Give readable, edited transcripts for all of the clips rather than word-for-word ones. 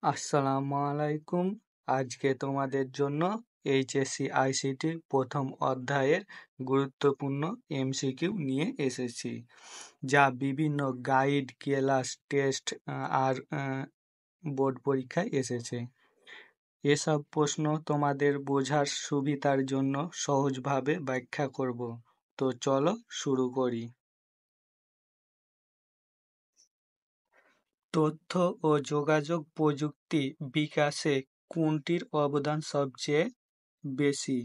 আসসালামু আলাইকুম। আজকে তোমাদের জন্য এইচএসসি আইসিটির প্রথম অধ্যায়ের গুরুত্বপূর্ণ এমসিকিউ নিয়ে এসেছি, যা বিভিন্ন গাইড, ক্লাস টেস্ট আর বোর্ড পরীক্ষায় এসেছে। এসব প্রশ্ন তোমাদের বোঝার সুবিধার জন্য সহজভাবে ব্যাখ্যা করব। তো চলো শুরু করি। তথ্য ও যোগাযোগ প্রযুক্তি বিকাশে কোনটির অবদান সবচেয়ে বেশি?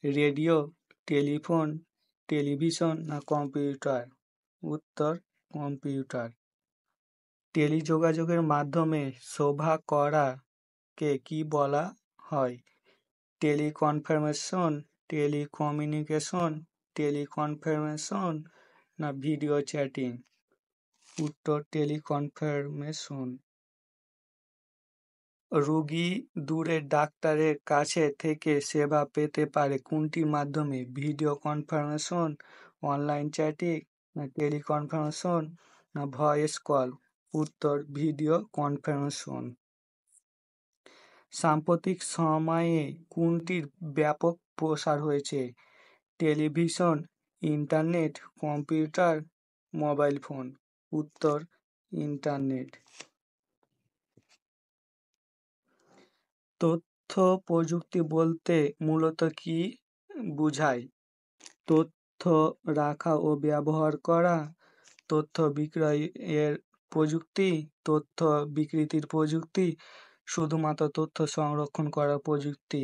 রেডিও, টেলিফোন, টেলিভিশন না কম্পিউটার? উত্তর, কম্পিউটার। টেলিযোগাযোগের মাধ্যমে সভা করাকে কি বলা হয়? টেলিকনফারেন্স, টেলিকমিউনিকেশন, টেলিকনফারেন্স না ভিডিও চ্যাটিং? উত্তর, টেলিকনফারেন্স। রোগী দূরের ডাক্তারের কাছে থেকে সেবা পেতে পারে কোনটির মাধ্যমে? ভিডিও কনফারেন্স, অনলাইন চ্যাটিং না টেলিকনফারেন্স না ভয়েস কল? উত্তর, ভিডিও কনফারেন্স। সাম্প্রতিক সময়ে কোনটির ব্যাপক প্রসার হয়েছে? Television, internet, computer, mobile phone? উত্তর, ইন্টারনেট। তথ্য প্রযুক্তি বলতে মূলত কি বোঝায়? তথ্য রাখা ও ব্যবহার করা, তথ্য বিক্রয়ের প্রযুক্তি, তথ্য বিকৃতির প্রযুক্তি, শুধুমাত্র তথ্য সংরক্ষণ করার প্রযুক্তি?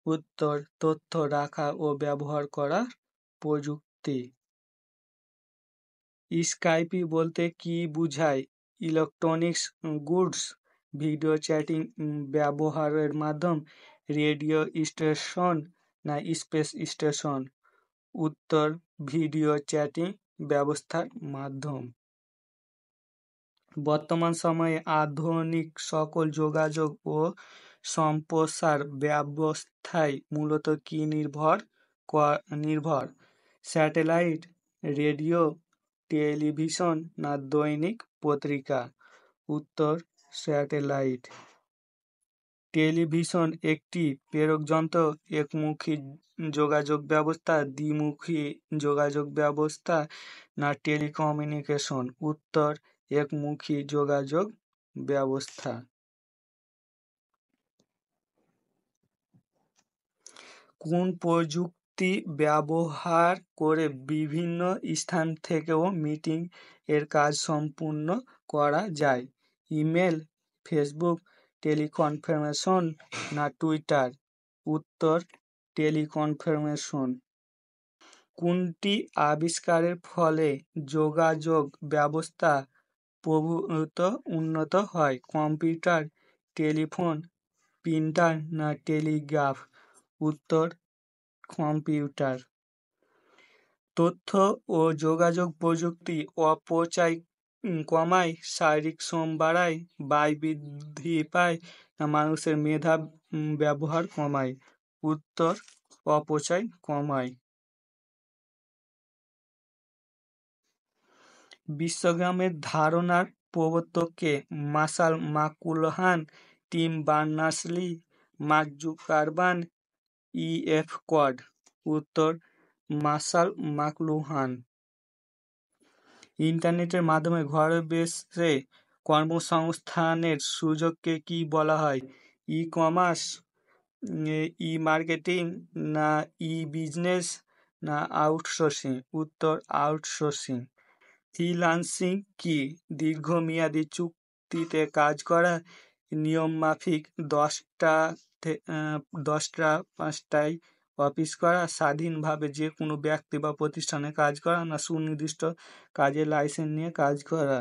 উত্তর, তথ্য রাখা ও ব্যবহার করার প্রযুক্তি। স্কাইপি বলতে কি বোঝায়? ইলেকট্রনিক্স গুডস, ভিডিও চ্যাটিং ব্যবহারের মাধ্যম, রেডিও স্টেশন না স্পেস স্টেশন? উত্তর, ভিডিও চ্যাটিং ব্যবস্থার মাধ্যম। বর্তমান সময়ে আধুনিক সকল যোগাযোগ ও সম্প্রসার ব্যবস্থায় মূলত কি নির্ভর? স্যাটেলাইট, রেডিও, টেলিভিশন না দৈনিক পত্রিকা? উত্তর, স্যাটেলাইট। টেলিভিশন একটি প্রেরক যন্ত্র, একমুখী যোগাযোগ ব্যবস্থা, দ্বিমুখী যোগাযোগ ব্যবস্থা না টেলিকমিউনিকেশন? উত্তর, একমুখী যোগাযোগ ব্যবস্থা। কোন প্রযুক্তি ব্যবহার করে বিভিন্ন স্থান থেকেও মিটিং এর কাজ সম্পূর্ণ করা যায়? ইমেল, ফেসবুক, টেলিকনফারেন্স না টুইটার? উত্তর, টেলিকনফারেন্স। কোনটি আবিষ্কারের ফলে যোগাযোগ ব্যবস্থা প্রভূত উন্নত হয়? কম্পিউটার, টেলিফোন, প্রিন্টার না টেলিগ্রাফ? উত্তর, কম্পিউটার। তথ্য ও যোগাযোগ প্রযুক্তি অপচয় কমায়, শারীরিক শ্রম বাড়ায়, ব্যয় বৃদ্ধি পায় না মানুষের মেধা ব্যবহার কমায়? উত্তর, অপচয় কমায়। বিশ্বগ্রামের ধারণার প্রবর্তককে? Marshall McLuhan, Tim Berners-Lee, Mark Zuckerberg, F Codd? উত্তর, মার্শাল মাকলুহান। ইন্টারনেটের মাধ্যমে ঘরে বসে কর্মসংস্থানের সুযোগকে কি বলা হয়? ই কমার্স, ই মার্কেটিং না ই বিজনেস না আউটসোর্সিং? উত্তর, আউটসোর্সিং। ফ্রিল্যান্সিং কি? দীর্ঘমেয়াদী চুক্তিতে কাজ করা, নিয়মমাফিক 10টা 5টায় অফিস করা, স্বাধীনভাবে যে কোনো ব্যক্তি বা প্রতিষ্ঠানে কাজ করা না সুনির্দিষ্ট কাজের লাইসেন্স নিয়ে কাজ করা?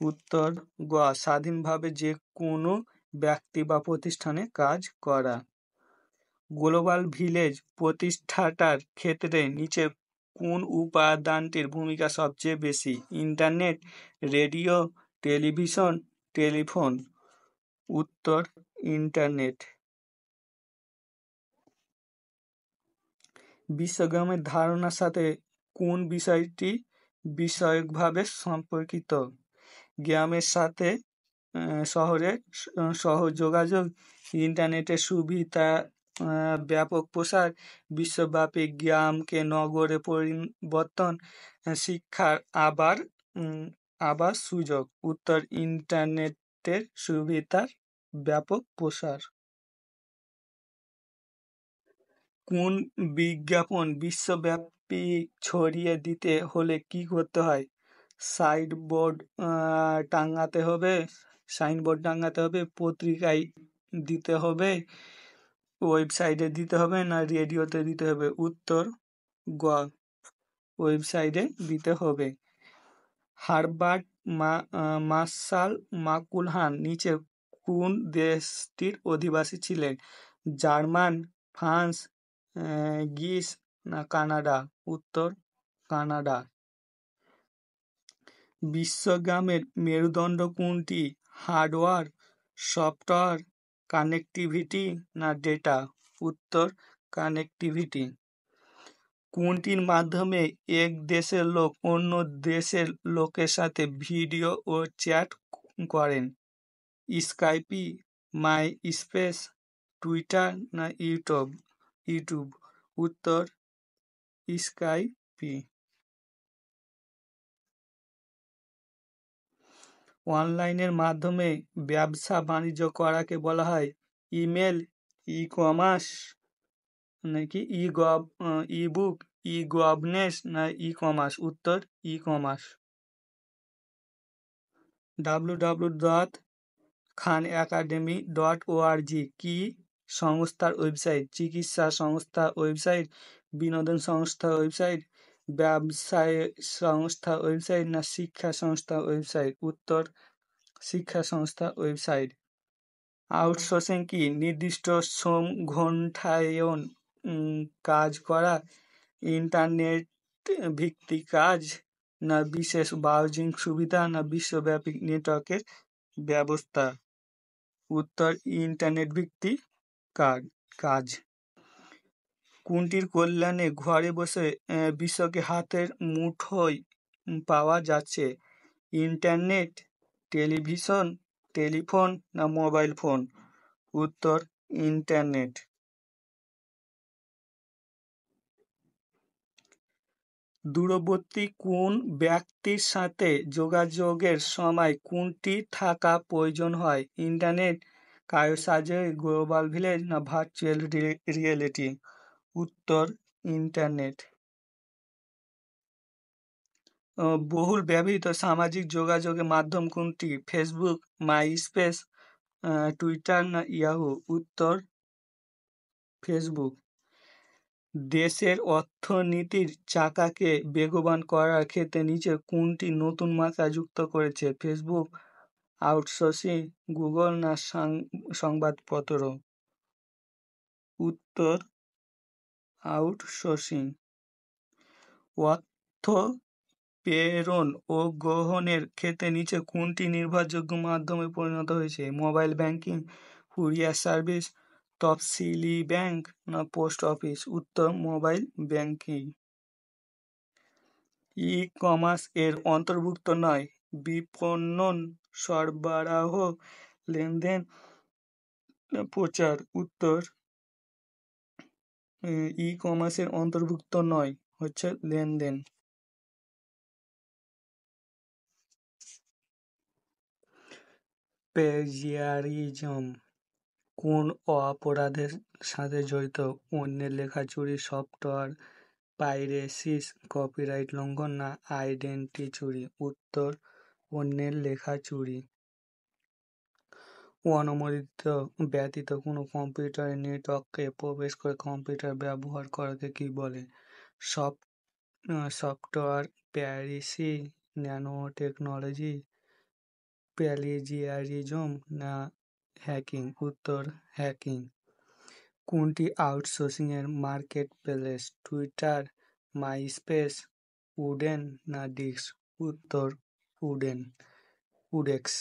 উত্তর, গ, স্বাধীনভাবে যে কোনো ব্যক্তি বা প্রতিষ্ঠানে কাজ করা। গ্লোবাল ভিলেজ প্রতিষ্ঠাটার ক্ষেত্রে নিচে কোন উপাদানটির ভূমিকা সবচেয়ে বেশি? Internet, radio, television, telephone? উত্তর, ইন্টারনেট। বিশ্বগ্রামের ধারণার সাথে কোন বিষয়টি বিষয়কভাবে সম্পর্কিত? গ্রামের সাথে শহরের সহজ যোগাযোগ, ইন্টারনেটের সুবিধা, ব্যাপক প্রসার, বিশ্বব্যাপী জ্ঞানকে নগরে পরিবর্তন, শিক্ষার আবার সুযোগ। উত্তর, ইন্টারনেটের সুবিধার ব্যাপক প্রসার। কোন বিজ্ঞাপন বিশ্বব্যাপী ছড়িয়ে দিতে হলে কি করতে হয়? সাইনবোর্ড টাঙাতে হবে, পত্রিকায় দিতে হবে, ওয়েবসাইটে দিতে হবে, না রেডিওতে দিতে হবে? উত্তর গ, ওয়েবসাইটে দিতে হবে। হার্বার্ট মার্শাল মাকুলহান নিচে কোন দেশটির অধিবাসী ছিলেন? জার্মান, ফ্রান্স, গ্রিস, না কানাডা? উত্তর কানাডা। বিশ্বগ্রামের মেরুদণ্ড কোনটি? হার্ডওয়্যার, সফটওয়্যার, কানেক্টিভিটি, না ডেটা? উত্তর কানেক্টিভিটি। কোনটির মাধ্যমে এক দেশের লোক অন্য দেশের লোকের সাথে ভিডিও ও চ্যাট করেন? স্কাইপি, মাই স্পেস, টুইটার, না ইউটিউব? উত্তর স্কাইপি। অনলাইনের মাধ্যমে ব্যবসা বাণিজ্য করাকে বলা হয় ইমেল, ই কমার্স, নাকি ই বুক, ই গভর্নেন্স, না ই কমার্স? উত্তর ই কমার্স। www.khanacademy.org কি সংস্থার ওয়েবসাইট? চিকিৎসা সংস্থার ওয়েবসাইট, বিনোদন সংস্থার ওয়েবসাইট, ব্যবসায় সংস্থা ওয়েবসাইট, না শিক্ষা সংস্থা ওয়েবসাইট? উত্তর শিক্ষা সংস্থা ওয়েবসাইট। আউটসোর্সিং কি? নির্দিষ্ট শ্রম ঘন্টায়ন কাজ করা, ইন্টারনেট ভিত্তিক কাজ, না বিশেষ ব্রাউজিং সুবিধা, না বিশ্বব্যাপী নেটওয়ার্কের ব্যবস্থা? উত্তর ইন্টারনেট ভিত্তিক কাজ। কোনটির কল্যাণে ঘরে বসে বিশ্বকে হাতের মুঠোয় পাওয়া যাচ্ছে? ইন্টারনেট, টেলিভিশন, টেলিফোন, না মোবাইল ফোন? উত্তর ইন্টারনেট। দূরবর্তী কোন ব্যক্তির সাথে যোগাযোগের সময় কোনটি থাকা প্রয়োজন হয়? ইন্টারনেট, কায়োসার্জারি, গ্লোবাল ভিলেজ, না ভার্চুয়াল রিয়েলিটি? উত্তর ইন্টারনেট। বহুল ব্যবহৃত সামাজিক যোগাযোগের মাধ্যম কোনটি? ফেসবুক, মাই স্পেস, টুইটার, না ইয়াহু? উত্তর ফেসবুক। দেশের অর্থনীতির চাকাকে বেগবান করার ক্ষেত্রে নিচে কোনটি নতুন মাত্রা যুক্ত করেছে? ফেসবুক, আউটসোর্সিং, গুগল, না সংবাদপত্র? উত্তর আউটসোর্সিং। অর্থ প্রেরণ ও গ্রহণের ক্ষেত্রে নিচে কোনটি নির্ভরযোগ্য মাধ্যমে পরিণত হয়েছে? মোবাইল ব্যাংকিং, কুরিয়ার সার্ভিস, তফসিলি ব্যাংক, না পোস্ট অফিস? উত্তর মোবাইল ব্যাংকিং। ই কমার্স এর অন্তর্ভুক্ত নয় বিপণন, সরবরাহ, লেনদেন, প্রচার? উত্তর ই কমার্সের অন্তর্ভুক্ত নয় হচ্ছে লেনদেন। প্লেজিয়ারিজম কোন অপরাধের সাথে জড়িত? অন্যের লেখা চুরি, সফটওয়্যার পাইরেসিস, কপিরাইট লঙ্ঘন, না আইডেন্টি চুরি? উত্তর অন্যের লেখা চুরি। অনুমোদিত ব্যতীত কোনো কম্পিউটারের নেটওয়ার্কে প্রবেশ করে কম্পিউটার ব্যবহার করাকে কি বলে? Software piracy, nano technology, plagiarism, না হ্যাকিং? উত্তর হ্যাকিং। কোনটি আউটসোর্সিং এর মার্কেট প্লেস? টুইটার, মাই স্পেস, উডেন, না ডিক্স? উত্তর উডেক্স।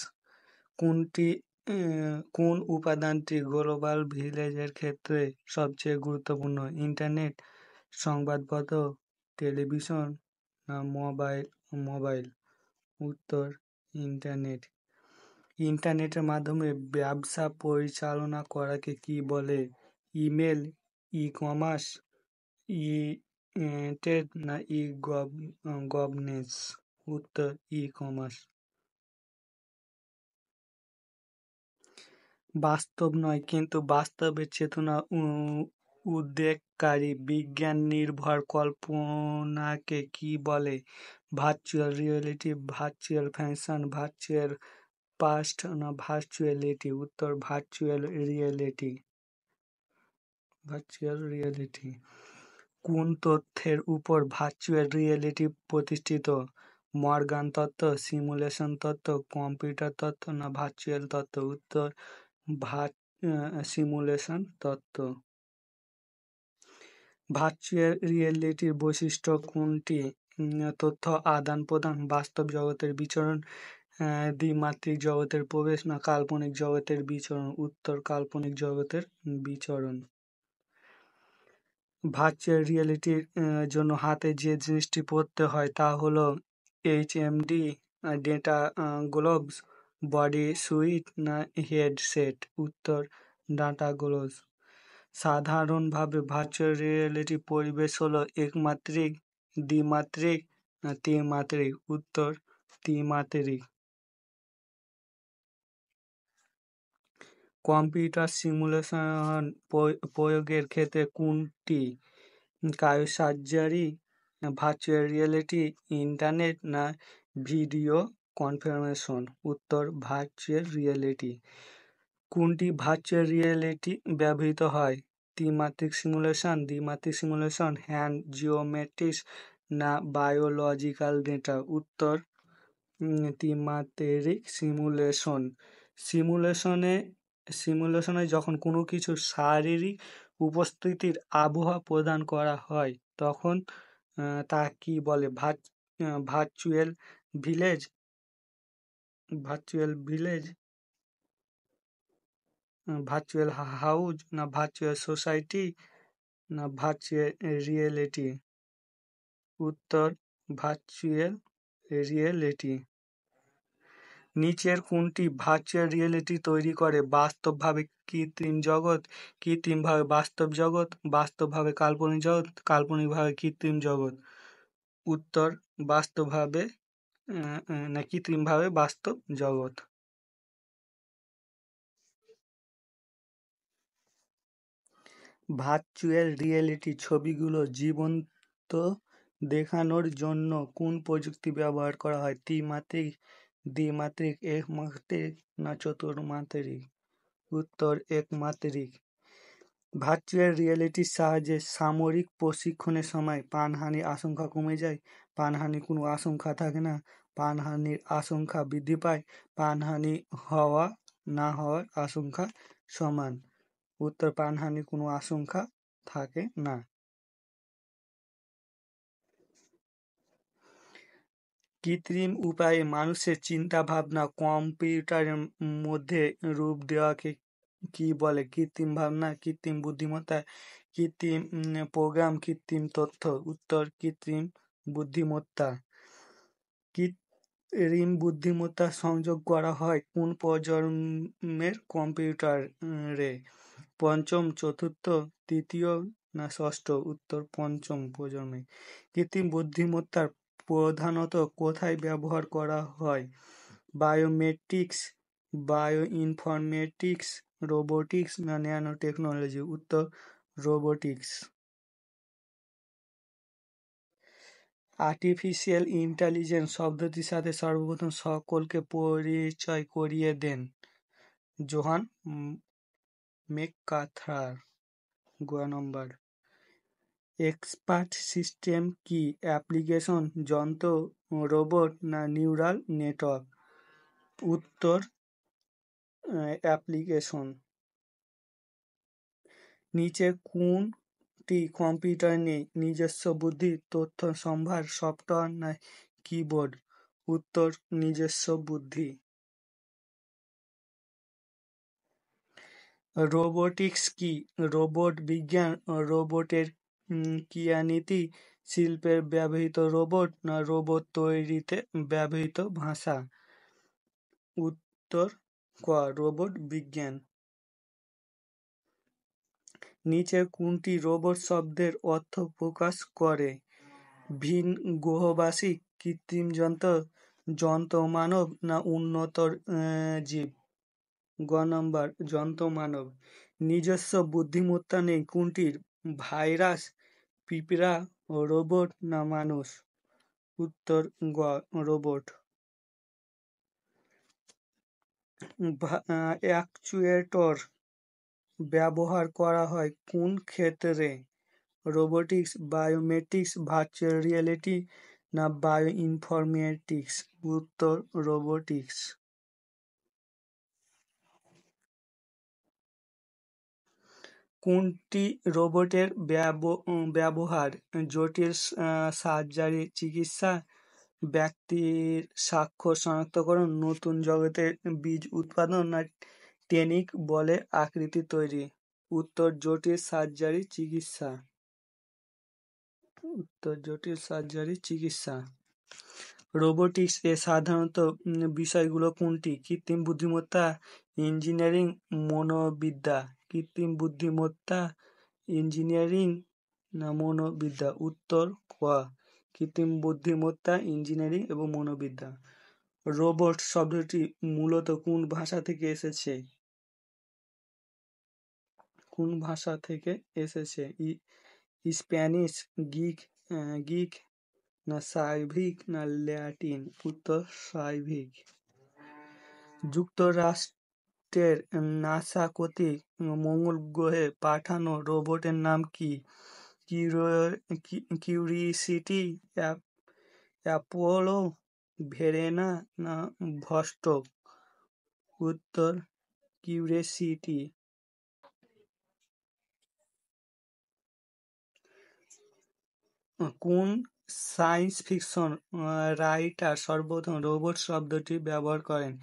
কোন উপাদানটি গ্লোবাল ভিলেজের ক্ষেত্রে সবচেয়ে গুরুত্বপূর্ণ? ইন্টারনেট, সংবাদপত্র, টেলিভিশন, না মোবাইল? উত্তর ইন্টারনেট। ইন্টারনেটের মাধ্যমে ব্যবসা পরিচালনা করাকে কি বলে? ইমেল, ই কমার্স, ই ট্রেড না ই গভর্নেন্স? উত্তর ই কমার্স। বাস্তব নয় কিন্তু বাস্তবের চেতনা উদ্বেগকারী বিজ্ঞান নির্ভর কল্পনাকে কি বলে? Virtual reality, virtual fashion, virtual past না ভার্চুয়ালিটি? উত্তর ভার্চুয়াল রিয়েলিটি। Virtual reality. কোন তথ্যের উপর ভার্চুয়াল রিয়েলিটি প্রতিষ্ঠিত? মর্গান তত্ত্ব, সিমুলেশন তত্ত্ব, কম্পিউটার তত্ত্ব না ভার্চুয়াল তত্ত্ব? উত্তর সিমুলেশন তত্ত্ব। ভার্চুয়াল রিয়েলিটির বৈশিষ্ট্য কোনটি? তথ্য আদান প্রদান, বাস্তব জগতের বিচরণ, দ্বিমাত্রিক জগতের প্রবেশ না কাল্পনিক জগতের বিচরণ? উত্তর কাল্পনিক জগতের বিচরণ। ভার্চুয়াল রিয়েলিটির জন্য হাতে যে জিনিসটি পরতে হয় তা হলো HMD, data gloves, body sweet না হেডসেট? উত্তর ডাটা গ্লোভস। সাধারণভাবে ভার্চুয়াল রিয়েলিটি পরিবেশ হলো একমাত্রিক, দ্বিমাত্রিক না ত্রিমাত্রিক? উত্তর ত্রিমাত্রিক। কম্পিউটার সিমুলেশন প্রয়োগের ক্ষেত্রে কোনটি? কায়োসার্জারি, ভার্চুয়াল রিয়েলিটি, ইন্টারনেট না ভিডিও কনফারেন্সিং? উত্তর ভার্চুয়াল রিয়েলিটি। কোনটি ভার্চুয়াল রিয়েলিটি ব্যবহৃত হয়? ত্রিমাত্রিক সিমুলেশন, দ্বিমাত্রিক সিমুলেশন, হ্যান্ড জিওমেট্রিক্স না বায়োলজিক্যাল ডেটা? উত্তর ত্রিমাত্রিক সিমুলেশন। সিমুলেশনে যখন কোনো কিছু শারীরিক উপস্থিতির আবহাওয়া প্রদান করা হয় তখন তা কি বলে? Virtual village, virtual village, virtual house না ভার্চুয়াল সোসাইটি না ভার্চুয়াল রিয়েলিটি? উত্তর ভার্চুয়াল রিয়েলিটি। নিচের কোনটি ভার্চুয়াল রিয়েলিটি তৈরি করে? বাস্তবভাবে কৃত্রিম জগৎ, কৃত্রিমভাবে বাস্তব জগৎ, বাস্তবভাবে কাল্পনিক জগৎ, কাল্পনিকভাবে কৃত্রিম জগৎ? উত্তর বাস্তবভাবে না কৃত্রিমভাবে বাস্তব জগৎ। ভার্চুয়াল রিয়েলিটি ছবিগুলো জীবন্ত দেখানোর জন্য কোন প্রযুক্তি ব্যবহার করা হয়? ত্রিমাত্রিক, দ্বিমাত্রিক, একমাত্রিক না চতুর্মাত্রিক? উত্তর একমাত্রিক। ভার্চুয়াল রিয়েলিটির সাহায্যে সামরিক প্রশিক্ষণের সময় প্রাণহানির আশঙ্কা কমে যায়, প্রাণহানির কোনো আশঙ্কা থাকে না, প্রাণহানির আশঙ্কা বৃদ্ধি পায়, প্রাণহানি হওয়া না হওয়ার আশঙ্কা সমান? উত্তর প্রাণহানির কোনো আশঙ্কা থাকে না। কৃত্রিম উপায়ে মানুষের চিন্তা ভাবনা কম্পিউটারের মধ্যে রূপ দেওয়াকে কি বলে? কৃত্রিম ভাবনা, কৃত্রিম বুদ্ধিমত্তা, কৃত্রিম প্রোগ্রাম, কৃত্রিম তথ্য? উত্তর কৃত্রিম বুদ্ধিমত্তা। কৃত্রিম বুদ্ধিমত্তা সংযোগ করা হয় কোন প্রজন্মের কম্পিউটারে? পঞ্চম, চতুর্থ, তৃতীয় না ষষ্ঠ? উত্তর পঞ্চম প্রজন্মে। কৃত্রিম বুদ্ধিমত্তার প্রধানত কোথায় ব্যবহার করা হয়? বায়োমেট্রিক্স, বায়ো ইনফরমেটিক্স, রোবোটিক্স না ন্যানো টেকনোলজি? উত্তর রোবোটিক্স। আর্টিফিশিয়াল ইন্টেলিজেন্স শব্দটির সাথে সর্বপ্রথম সকলকে পরিচয় করিয়ে দেন জোহান মেককার্থার। গ নম্বর। এক্সপার্ট সিস্টেম কি? অ্যাপ্লিকেশন, যন্ত্র, রোবট না নিউরাল নেটওয়ার্ক? উত্তর অ্যাপ্লিকেশন। নিচে কোনটি কম্পিউটার নেই? নিজস্ব বুদ্ধি, তথ্য সম্ভার, সফটওয়্যার না কিবোর্ড? উত্তর নিজস্ব বুদ্ধি। রোবোটিক্স কি? রোবট বিজ্ঞান, রোবটের ক্রিয়ানীতি, শিল্পে ব্যবহৃত রোবট না রোবট তৈরিতে ব্যবহৃত ভাষা? উত্তর ক. রোবট বিজ্ঞান। নিচের কোনটি রোবট শব্দের অর্থ প্রকাশ করে? ভিন গ্রহবাসী, কৃত্রিম যন্ত্র মানব না উন্নত জীব? গ নম্বর যন্ত্র মানব। নিজস্ব বুদ্ধিমত্তা নেই কোনটির? ভাইরাস, পিঁপড়া, রোবট না মানুষ? উত্তর গ রোবট। অ্যাকচুয়েটর ব্যবহার করা হয় কোন ক্ষেত্রে? রোবোটিক্স, বায়োমেট্রিক্স, ভার্চুয়াল রিয়েলিটি না বায়ো ইনফরমেটিক্স? উত্তর রোবোটিক্স। কোনটি রোবটের ব্যবহার? জটিল সার্জারি চিকিৎসা, ব্যক্তির স্বাক্ষর শনাক্তকরণ, নতুন জগতের বীজ উৎপাদন না টেনিক বলে আকৃতি তৈরি? উত্তর জটিল সার্জারি চিকিৎসা। উত্তর জটিল সার্জারি চিকিৎসা। রোবোটিক্স এ সাধারণত বিষয়গুলো কোনটি? কৃত্রিম বুদ্ধিমত্তা, ইঞ্জিনিয়ারিং, মনোবিদ্যা? কৃত্রিম বুদ্ধিমত্তা, ইঞ্জিনিয়ারিং না মনোবিদ্যা? উত্তর ক কৃত্রিম বুদ্ধিমত্তা, ইঞ্জিনিয়ারিং এবং মনোবিদ্যা। রোবট শব্দটি মূলত কোন ভাষা থেকে এসেছে? কোন ভাষা থেকে এসেছে? স্প্যানিশ, গ্রিক না সাইভিক না ল্যাটিন? উত্তর সাইভিক। যুক্তরাষ্ট্রের নাসা কর্তৃক মঙ্গল গ্রহে পাঠানো রোবটের নাম কি? কিউরিসিটি, অ্যাপোলো, ভেরেনা না ভস্টক? উত্তর কিউরিসিটি। কোন সায়েন্স ফিকশন রাইটার সর্বপ্রথম রোবট শব্দটি ব্যবহার করেন?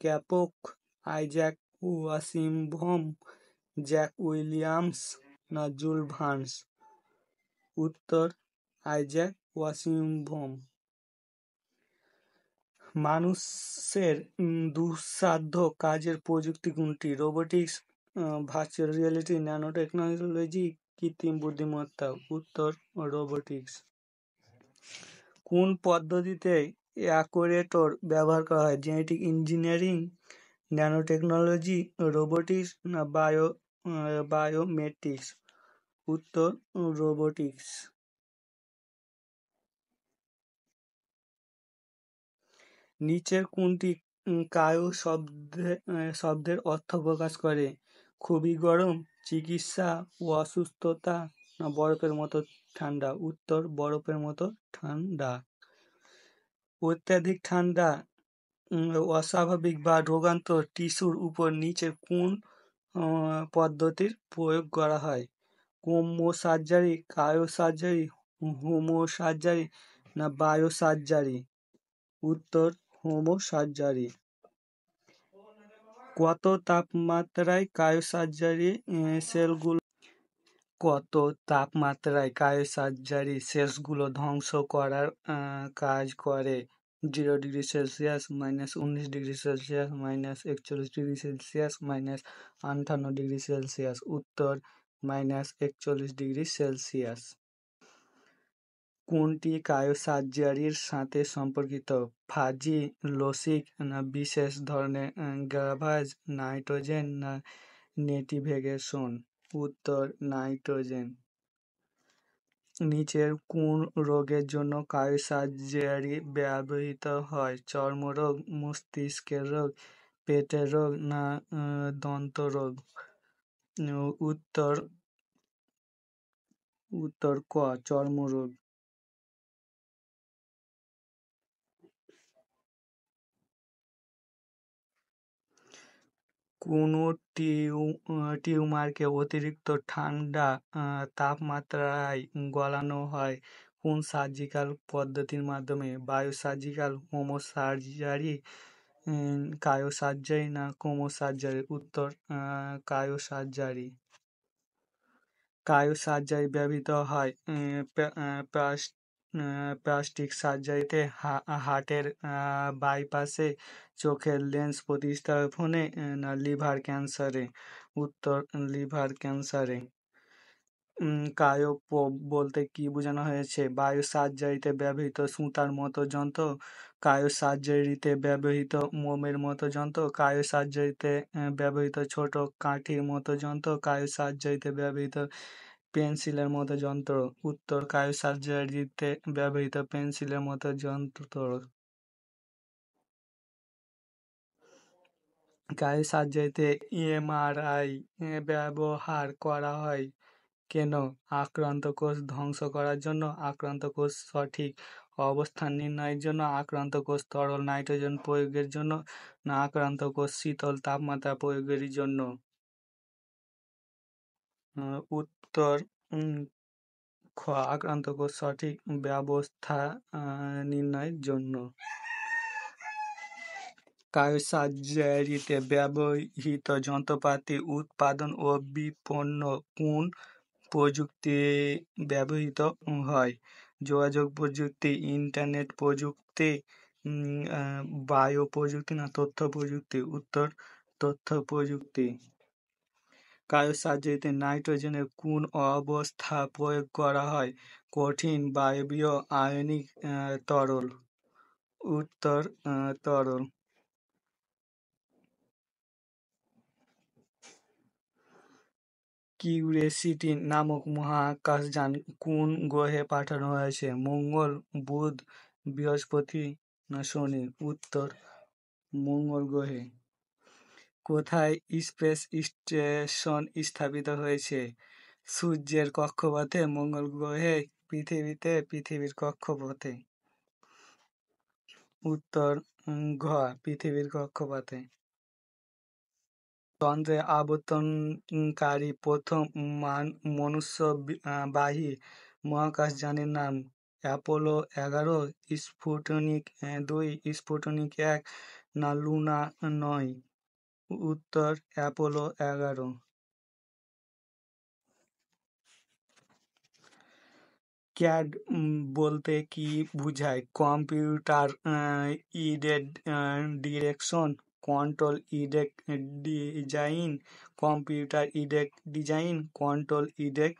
ক্যাপক, আইজ্যাক ওয়াসিমভম, জ্যাক উইলিয়ামস না জুল ভার্নস? উত্তর আইজ্যাক ওয়াসিমভম। মানুষের দুঃসাধ্য কাজের প্রযুক্তি কোনটি? Robotics, virtual reality, nano technology, কৃত্রিম বুদ্ধিমত্তা? উত্তর রোবোটিক্স। কোন পদ্ধতিতে অ্যাকচুয়েটর ব্যবহার করা হয়? Genetic engineering, nano technology, robotics না বায়োমেট্রিক্স? উত্তর রোবোটিক্স। নিচের কোনটি কায়ো শব্দের অর্থ প্রকাশ করে? খুবই গরম, চিকিৎসা, অসুস্থতা না বরফের মতো ঠান্ডা? উত্তর বরফের মতো ঠান্ডা। অত্যাধিক ঠান্ডা, অস্বাভাবিক বা রোগাক্রান্ত টিস্যুর উপর নিচের কোন পদ্ধতির প্রয়োগ করা হয়? Como surgery, Caio surgery, Homo surgery না বায়ো সার্জারি? উত্তর হোমো সার্জারি। কত তাপমাত্রায় কায়ো সার্জারি সেলগুলো ধ্বংস করার কাজ করে? 0°C, -19°C, -41°C, -58°C? উত্তর -41°C। কোনটি কায়ো সার্জারির সাথে সম্পর্কিত? ফাজি, লসিক না বিশেষ ধরনের গ্রাভাজ, নাইট্রোজেন না নেটিভেগেশন? উত্তর নাইট্রোজেন। নিচের কোন রোগের জন্য কায়ো সার্জারি ব্যবহৃত হয়? চর্মরোগ, মস্তিষ্কের রোগ, পেটের রোগ না দন্ত রোগ? উত্তর ক চর্মরোগ। কোন টিউমারকে অতিরিক্ত ঠান্ডা তাপমাত্রায় গলানো হয় কোন সার্জিক্যাল পদ্ধতির মাধ্যমে? বায়োসার্জিক্যাল, হোমো সার্জারি, কায়ো সার্জারি না কোমো সার্জারি? উত্তর কায়ো সার্জারি। কায়ো সার্জারি ব্যবহৃত হয় প্লাস্টিক সার্জারিতে, হার্টের বাইপাসে, চোখের লেন্স প্রতিস্থাপনে, না লিভার ক্যান্সারে? উত্তর লিভার ক্যান্সারে। কায়োপ বলতে কি বোঝানো হয়েছে? বায়ো সার্জারিতে ব্যবহৃত সুতার মতো যন্ত্র, কায়ো সার্জারিতে ব্যবহৃত মোমের মতো যন্ত্র, কায়ো সার্জারিতে ব্যবহৃত ছোট কাঠির মতো যন্ত্র, কায়ো সার্জারিতে ব্যবহৃত পেন্সিলের মতো যন্ত্র। উত্তর কায়ো সার্জারিতে ব্যবহৃত পেন্সিলের মতো যন্ত্র। কায়ো সার্জারিতে এমআরআই ব্যবহার করা হয় কেন? আক্রান্ত কোষ ধ্বংস করার জন্য, আক্রান্ত কোষ সঠিক অবস্থান নির্ণয়ের জন্য, আক্রান্ত কোষ তরল নাইট্রোজেন প্রয়োগের জন্য, না আক্রান্ত কোষ শীতল তাপমাত্রা প্রয়োগের জন্য? উত্তর খ আক্রান্ত কোষ সঠিক ব্যবস্থা নির্ণয়ের জন্য। কায়ো সার্জারিতে ব্যবহৃত যন্ত্রপাতি উৎপাদন ও বিপণন কোন প্রযুক্তি ব্যবহৃত হয়? যোগাযোগ প্রযুক্তি, ইন্টারনেট প্রযুক্তি, বায়ো প্রযুক্তি, না তথ্য প্রযুক্তি? উত্তর তথ্য প্রযুক্তি। কায়ো সার্জারিতে নাইট্রোজেনের কোন অবস্থা প্রয়োগ করা হয়? কঠিন, বায়বীয়, আয়নিক, তরল? উত্তর তরল। কিউরিওসিটি নামক মহাকাশযান কোন গ্রহে পাঠানো হয়েছে? মঙ্গল, বুধ, বৃহস্পতি, না শনি? উত্তর মঙ্গল গ্রহে। কোথায় স্পেস স্টেশন স্থাপিত হয়েছে? সূর্যের কক্ষপথে, মঙ্গল গ্রহে, পৃথিবীতে, পৃথিবীর কক্ষপথে? উত্তর ঘ পৃথিবীর কক্ষপথে। চন্দ্রে আবর্তনকারী প্রথম মনুষ্যবাহী মহাকাশযানের নাম? অ্যাপোলো 11, স্পুটনিক 2, স্পুটনিক 1, না লুনা 9? উত্তর অ্যাপোলো 11। ক্যাড বলতে কি বোঝায়? Computer aided direction, control aided design, computer aided design, control aided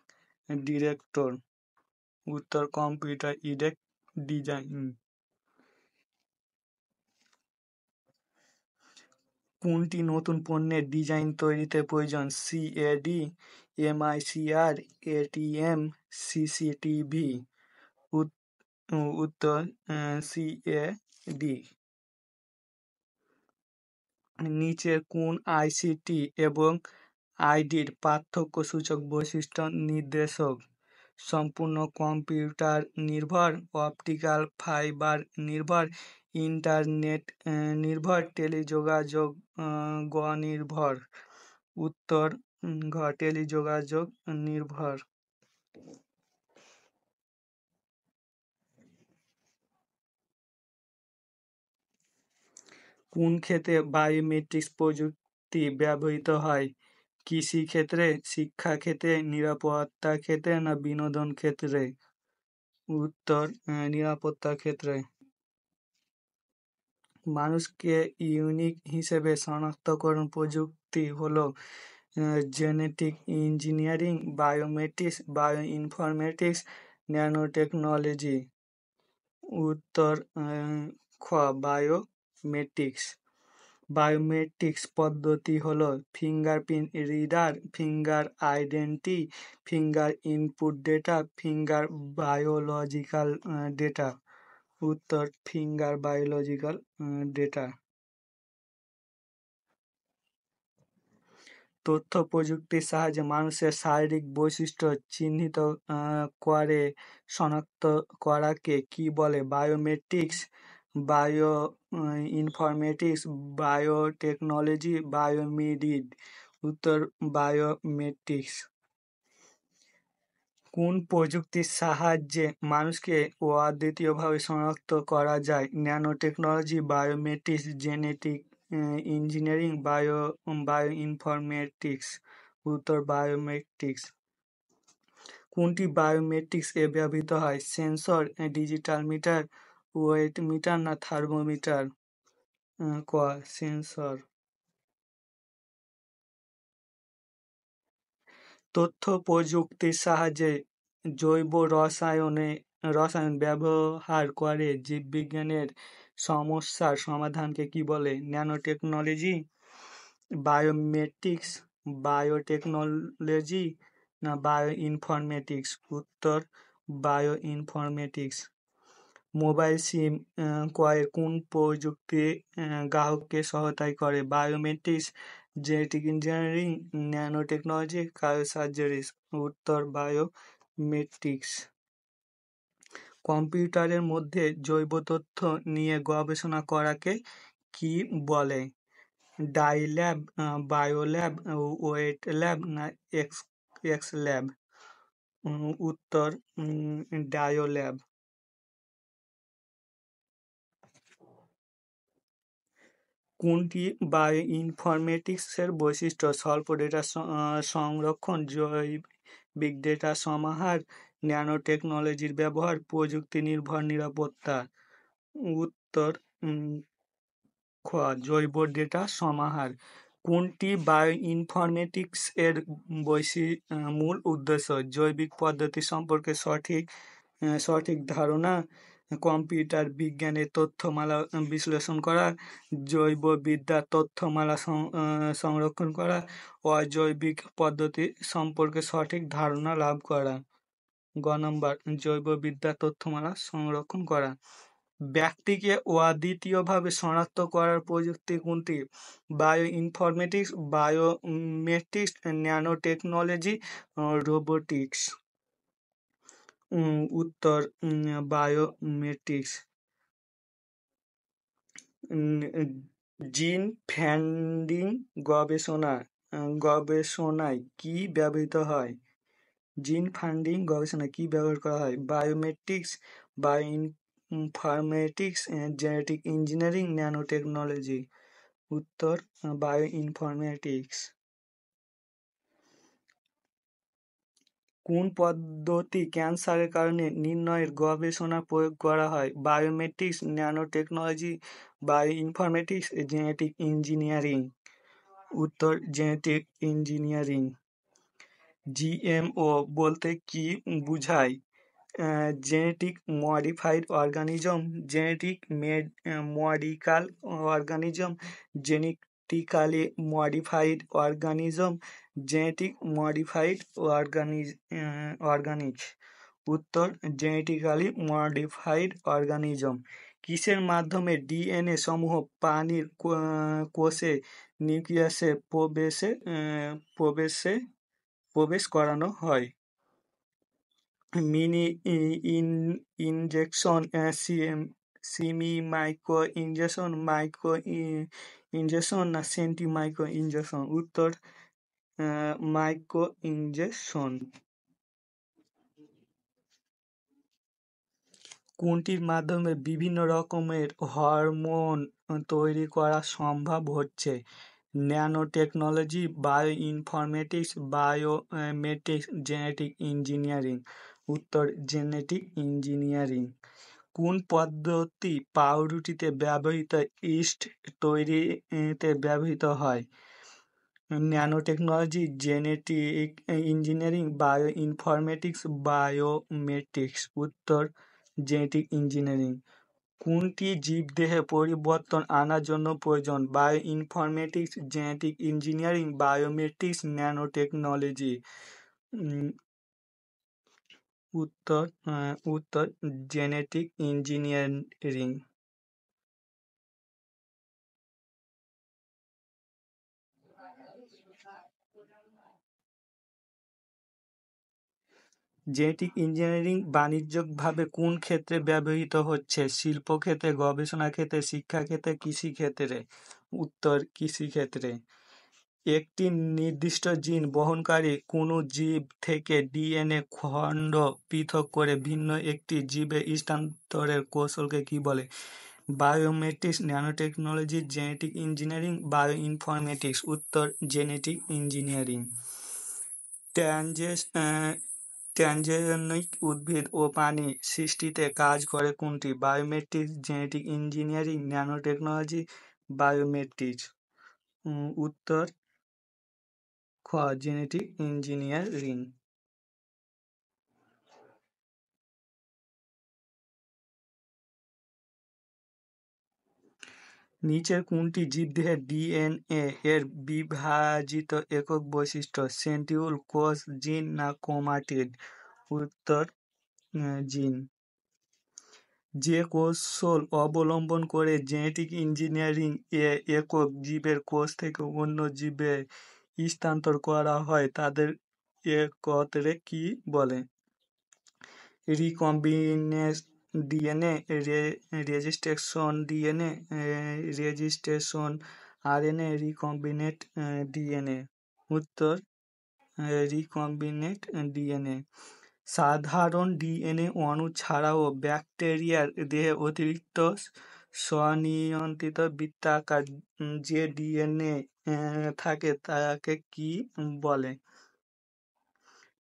director? উত্তর কম্পিউটার ইডেড ডিজাইন। কোনটি নতুন পণ্যের ডিজাইন তৈরিতে প্রয়োজন? CAD, MICR, ATM, CCTV? উত্তর সিএডি। নিচের কোন আইসিটি এবং আইডির পার্থক্যসূচক বৈশিষ্ট্য নির্দেশক? সম্পূর্ণ কম্পিউটার নির্ভর, অপটিক্যাল ফাইবার নির্ভর, ইন্টারনেট নির্ভর, টেলিযোগাযোগ নির্ভর? উত্তর ঘ টেলিযোগাযোগ নির্ভর। কোন ক্ষেত্রে বায়োমেট্রিক্স প্রযুক্তি ব্যবহৃত হয়? কৃষি ক্ষেত্রে, শিক্ষা ক্ষেত্রে, নিরাপত্তা ক্ষেত্রে, না বিনোদন ক্ষেত্রে? উত্তর নিরাপত্তা ক্ষেত্রে। মানুষকে ইউনিক হিসেবে শনাক্তকরণ প্রযুক্তি হলো genetic engineering, biometrics, bio informatics, nanotechnology? উত্তর খ বায়োমেট্রিক্স। বায়োমেট্রিক্স পদ্ধতি হলো fingerprint reader, finger identity, finger input data, finger biological data? উত্তর ফিঙ্গার বায়োলজিক্যাল ডেটা। তথ্য প্রযুক্তির সাহায্যে মানুষের শারীরিক বৈশিষ্ট্য চিহ্নিত করে শনাক্ত করাকে কি বলে? Biometrics, bio informatics, biotechnology, biomedic? উত্তর বায়োমেট্রিক্স। কোন প্রযুক্তির সাহায্যে মানুষকে অদ্বিতীয়ভাবে শনাক্ত করা যায়? Nanotechnology, biometrics, genetic engineering, bio informatics? উত্তর বায়োমেট্রিক্স। কোনটি বায়োমেট্রিক্স এ ব্যবহৃত হয়? Sensor, digital meter, weight meter না থার্মোমিটার? ক সেন্সর। তথ্য প্রযুক্তির সাহায্যে জৈব রসায়ন ব্যবহার করে জীববিজ্ঞানের সমস্যার সমাধানকে কি বলে? ন্যানো টেকনোলজি, বায়োমেট্রিক্স, বায়োটেকনোলজি না বায়ো ইনফরমেটিক্স? উত্তর বায়ো ইনফরমেটিক্স। মোবাইল সিম ক্রয়ে কোন প্রযুক্তি গ্রাহককে সহায়তা করে? Biometrics, genetic engineering, nano technology, cryosurgeries? উত্তর বায়োমেট্রিক্স। কম্পিউটারের মধ্যে জৈব তথ্য নিয়ে গবেষণা করাকে কি বলে? Dry lab, bio lab, wet lab না এক্স ল্যাব? উত্তর ডায়ো ল্যাব। কোনটি বায়ো ইনফরমেটিক্সের বৈশিষ্ট্য? স্বল্প ডেটা সংরক্ষণ, জৈবিক ডেটা সমাহার, ন্যানো টেকনোলজির ব্যবহার, প্রযুক্তি নির্ভর নিরাপত্তা? উত্তর খ জৈব ডেটা সমাহার। কোনটি বায়ো ইনফরমেটিক্স এর মূল উদ্দেশ্য? জৈবিক পদ্ধতি সম্পর্কে সঠিক ধারণা, কম্পিউটার বিজ্ঞানের তথ্যমালা বিশ্লেষণ করা, জৈববিদ্যার তথ্যমালা সংরক্ষণ করা, অজৈবিক পদ্ধতি সম্পর্কে সঠিক ধারণা লাভ করা? গ নম্বর জৈববিদ্যার তথ্যমালা সংরক্ষণ করা। ব্যক্তিকে অদ্বিতীয়ভাবে শনাক্ত করার প্রযুক্তি কোনটি? Bio informatics, biometrics, nano technology, robotics? উত্তর বায়োমেট্রিক্স। জিন ফাইন্ডিং গবেষণায় কি ব্যবহৃত হয়? জিন ফাইন্ডিং গবেষণায় কি ব্যবহার করা হয়? Biometrics, bio informatics, genetic engineering, nano technology? উত্তর বায়ো ইনফরমেটিক্স। কোন পদ্ধতি ক্যান্সারের কারণে নির্ণয়ের গবেষণা প্রয়োগ করা হয়? Biometrics, nano technology, bio informatics, genetic engineering? উত্তর জেনেটিক ইঞ্জিনিয়ারিং। জিএমও বলতে কি বোঝায়? Genetic modified organism, genetic medical organism, genetically modified organism, genetic modified organics? উত্তর জেনেটিক্যালি মডিফাইড অর্গানিজম। কিসের মাধ্যমে ডিএনএ সমূহ প্রাণীর কোষে নিউক্লিয়াসে প্রবেশ করানো হয়? Mini injection, Simi micro injection না সেন্টি মাইক্রো ইনজেকশন? উত্তর মাইক্রো ইনজেকশন। কোনটির মাধ্যমে বিভিন্ন রকমের হরমোন তৈরি করা সম্ভব হচ্ছে? Nano technology, bio informatics, biometrics, genetic engineering? উত্তর জেনেটিক ইঞ্জিনিয়ারিং। কোন পদ্ধতি পাউরুটিতে ব্যবহৃত ইস্ট তৈরিতে ব্যবহৃত হয়? Nano technology, genetic engineering, bio informatics, biometrics? উত্তর জেনেটিক ইঞ্জিনিয়ারিং। কোনটি জীবদেহে পরিবর্তন আনার জন্য প্রয়োজন? Bio informatics, genetic engineering, biometrics, nano technology? উত্তর জেনেটিক ইঞ্জিনিয়ারিং। জেনেটিক ইঞ্জিনিয়ারিং বাণিজ্যিকভাবে কোন ক্ষেত্রে ব্যবহৃত হচ্ছে? শিল্প ক্ষেত্রে, গবেষণা ক্ষেত্রে, শিক্ষা ক্ষেত্রে, কৃষি ক্ষেত্রে? উত্তর কৃষি ক্ষেত্রে। একটি নির্দিষ্ট জিন বহনকারী কোনো জীব থেকে ডিএনএ খণ্ড পৃথক করে ভিন্ন একটি জীবে স্থানান্তরের কৌশলকে কি বলে? Biometrics, nanotechnology, genetic engineering, bio informatics? উত্তর জেনেটিক ইঞ্জিনিয়ারিং। ট্রানজেনিক উদ্ভিদ ও প্রাণী সৃষ্টিতে কাজ করে কোনটি? Biometrics, genetic engineering, nanotechnology, biometrics. উত্তর খ, জেনেটিক ইঞ্জিনিয়ারিং। নিচের কোনটি জীবদেহের ডিএনএ এর বিভাজিত একক বৈশিষ্ট্য? সেন্ট্রিওল, কোষ, জিন না ক্রোমাটিড? উত্তর জিন। যে কৌশল অবলম্বন করে জেনেটিক ইঞ্জিনিয়ারিং এ একক জীবের কোষ থেকে অন্য জীবে স্থানান্তর করা হয় তাদের একত্রে কি বলে? Recombinant DNA, registration DNA, registration RNA, recombinant DNA? উত্তর রিকম্বিনেন্ট ডিএনএ। সাধারণ ডিএনএ অণু ছাড়াও ব্যাকটেরিয়ার দেহে অতিরিক্ত স্বনিয়ন্ত্রিত বৃত্তাকার যে ডিএনএ থাকে তাকে কি বলে?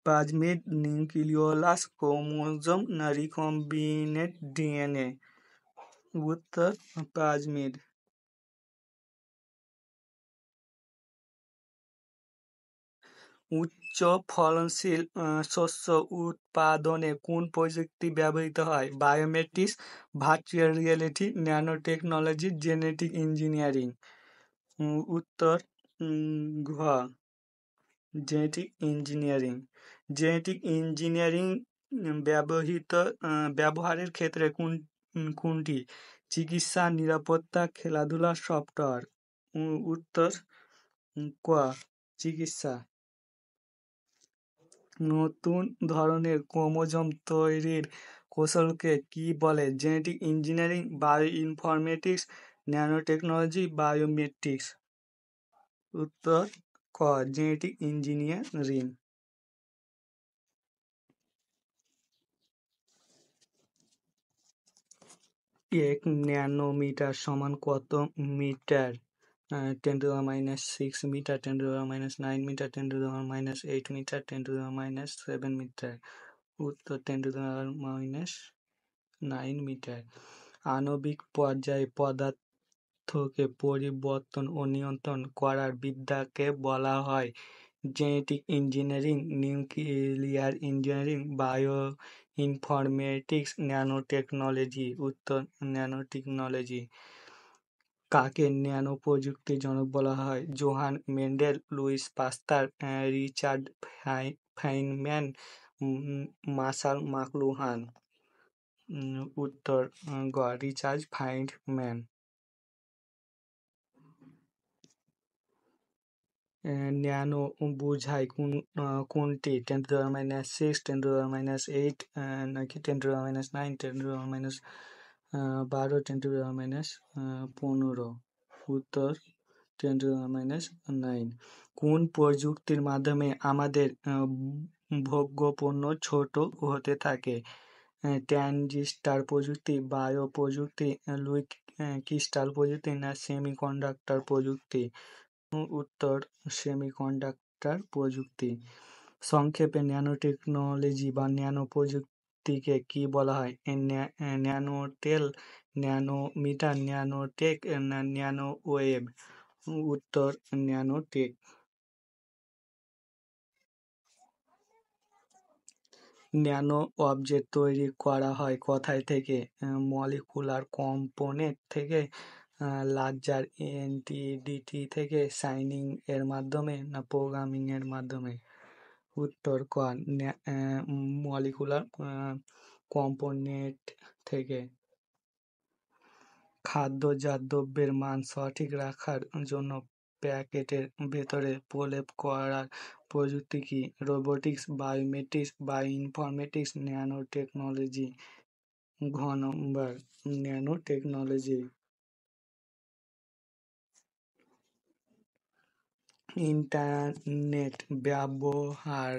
প্লাজমিড, নিউক্লিওলাস, ক্রোমোজোম না রিকম্বিনেন্ট ডিএনএ? উত্তর প্লাজমিড। উচ্চ ফলনশীল শস্য উৎপাদনে কোন প্রযুক্তি ব্যবহৃত হয়? Biometrics, virtual reality, nano technology, genetic engineering? উত্তর ঘ, জেনেটিক ইঞ্জিনিয়ারিং। জেনেটিক ইঞ্জিনিয়ারিং ব্যবহারের ক্ষেত্রে কোনটি? চিকিৎসা, নিরাপত্তা, খেলাধুলা, সফটওয়্যার? উত্তর ক, চিকিৎসা। নতুন ধরনের ক্রোমোজোম তৈরির কৌশলকে কি বলে? Genetic engineering, bio informatics, nanotechnology, biometrics? উত্তর ক, জেনেটিক ইঞ্জিনিয়ারিং। 1 ন্যানোমিটার সমান কত metre? 10⁻⁶ metre, 10⁻⁹ metre, 10⁻⁸ metre, 10⁻⁷ metre? উত্তর 10⁻⁹ মিটার। আণবিক পর্যায়ে পদার্থকে পরিবর্তন ও নিয়ন্ত্রণ করার বিদ্যাকে বলা হয় genetic engineering, nuclear engineering, bio informatics, nanotechnology? উত্তর ন্যানোটেকনোলজি। কাকে ন্যানো প্রযুক্তির জনক বলা হয়? Johann Mendel, Louis Pasteur, Richard Feynman, Marshall McLuhan? উত্তর গ, রিচার্ড ফাইনম্যান। ন্যানো বোঝায় কোনটি? 10⁻⁶, 10⁻⁸, নাকি 10⁻⁹, 10⁻12, 10⁻15? উত্তর 10⁻⁹। কোন প্রযুক্তির মাধ্যমে আমাদের ভোগ্যপণ্য ছোট হতে থাকে? ট্রানজিস্টার প্রযুক্তি, বায়ো প্রযুক্তি, লুইস ক্রিস্টাল প্রযুক্তি না সেমিকন্ডাক্টর প্রযুক্তি? উত্তর সেমিকন্ডাক্টর প্রযুক্তি। সংক্ষেপে ন্যানোটেকনোলজি বা ন্যানো প্রযুক্তিকে কি বলা হয়? ন্যানোটেল, ন্যানোমিটার, ন্যানোটেক না ন্যানোওয়েভ? উত্তর ন্যানোটেক। ন্যানো অবজেক্ট তৈরি করা হয় কোথায় থেকে? মলিকুলার কম্পোনেন্ট থেকে, লার্জার এন্টিটি থেকে, সাইনিং এর মাধ্যমে না প্রোগ্রামিং এর মাধ্যমে? উত্তর ক, মলিকুলার কম্পোনেন্ট থেকে। খাদ্যজাত দ্রব্যের মান সঠিক রাখার জন্য প্যাকেটের ভেতরে প্রলেপ করার প্রযুক্তি কি? Robotics, biometrics, bio informatics, nano technology? ঘ নম্বর, ন্যানো টেকনোলজি। ইন্টারনেট ব্যবহার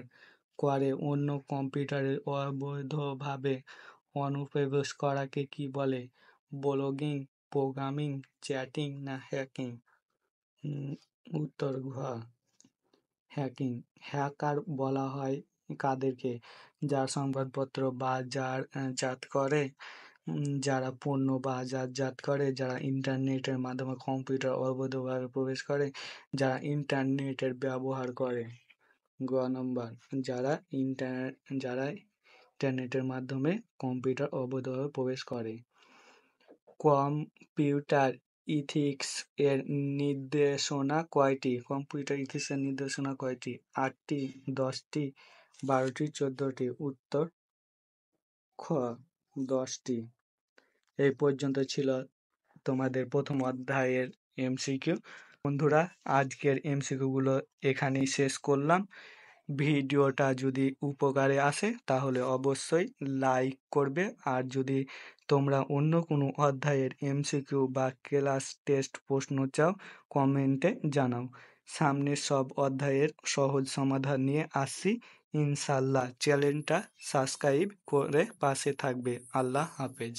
করে অন্য কম্পিউটারে অবৈধভাবে অনুপ্রবেশ করাকে কি বলে? ব্লগিং, প্রোগ্রামিং, চ্যাটিং না হ্যাকিং? উত্তর ঘ, হ্যাকিং। হ্যাকার বলা হয় কাদেরকে? যারা সংবাদপত্র বাজারজাত করে, যারা পণ্য বাজারজাত করে, যারা ইন্টারনেটের মাধ্যমে কম্পিউটার অবৈধভাবে প্রবেশ করে, যারা ইন্টারনেটের ব্যবহার করে। গ নম্বর, যারা ইন্টারনেটের মাধ্যমে কম্পিউটার অবৈধভাবে প্রবেশ করে। কম্পিউটার ইথিক্স এর নির্দেশনা কয়টি? কম্পিউটার ইথিক্স এর নির্দেশনা কয়টি? 8টি, 10টি, 12টি, 14টি? উত্তর খ 10টি। এই পর্যন্ত ছিল তোমাদের প্রথম অধ্যায়ের এমসিকিউ। বন্ধুরা, আজকের এমসিকিউ গুলো এখানেই শেষ করলাম। ভিডিওটা যদি উপকারে আসে তাহলে অবশ্যই লাইক করবে, আর যদি তোমরা অন্য কোনো অধ্যায়ের এমসিকিউ বা ক্লাস টেস্ট প্রশ্ন চাও কমেন্টে জানাও। সামনের সব অধ্যায়ের সহজ সমাধান নিয়ে আসছি ইনশাল্লাহ। চ্যানেলটা সাবস্ক্রাইব করে পাশে থাকবে। আল্লাহ হাফেজ।